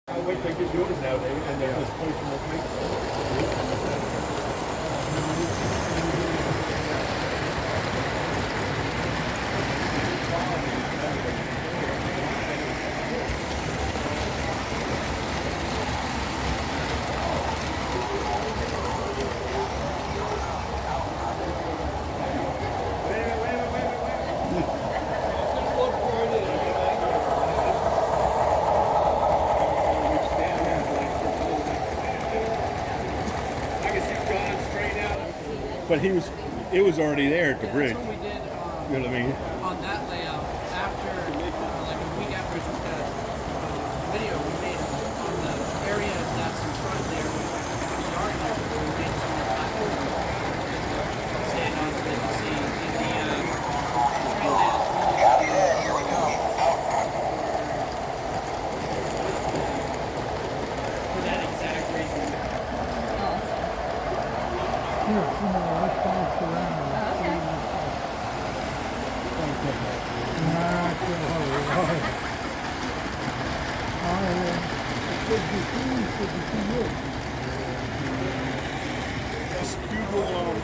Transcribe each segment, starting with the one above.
I wait till they get yours nowadays, and they're just pushing the paper. But it was already there at the bridge. That's what we did You know what I mean? on that layout after, like a week after we took that video we made on the area that's in front there. We yard there, we made some more platforms to stand on so they can see in the trail layout. Copy that. Here we go. For that exact reason. Just Google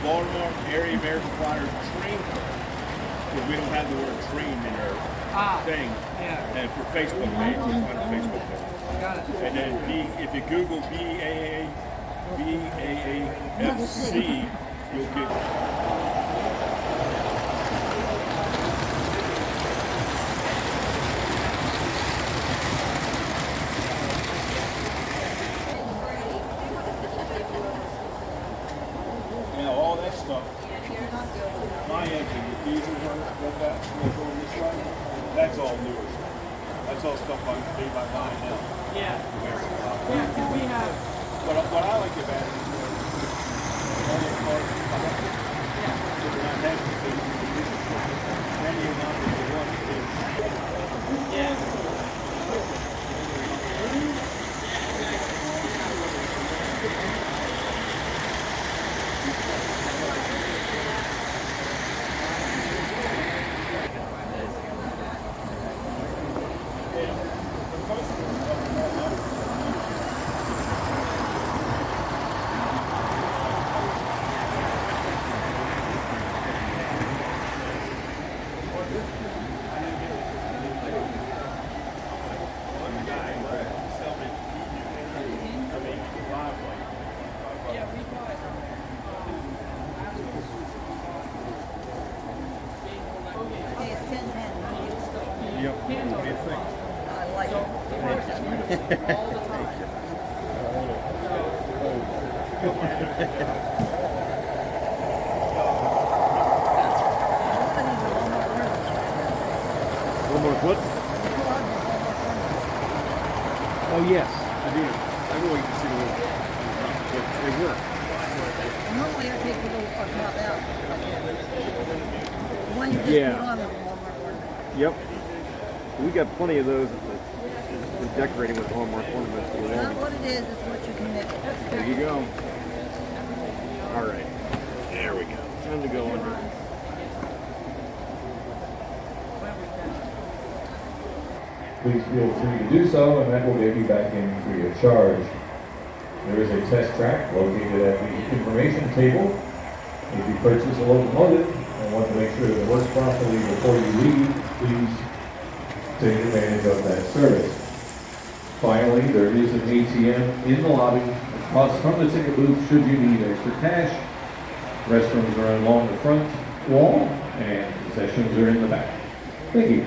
Baltimore area American Flyer train because we don't have the word train in our thing. Yeah. And for Facebook page, just find our Facebook page. Got it. And then if you Google BAAFC, you'll get. Yeah, all that stuff. My engine, the diesel one, that going this way, that's all newer stuff. That's all stuff made by mine now. Yeah. American Flyer. Yeah, because we have. What I like about it is all those cars come up with. They're not that big. Then you're not the one that Yeah. One more what? Oh yes, I do. I really can see the but they work. Normally I take the little top out. The one you just Yeah. put on the Walmart ornament. Yep. We got plenty of those with decorating with Hallmark ornaments. It's not what it is, it's what you can make. There you go. All right. There we go. Time to go under. Please feel free to do so, and that will get you back in free of charge. There is a test track located at the information table. If you purchase a locomotive and want to make sure that it works properly before you leave, please take advantage of that service. Finally, there is an ATM in the lobby across from the ticket booth should you need extra cash. Restrooms are along the front wall, and concessions are in the back. Thank you.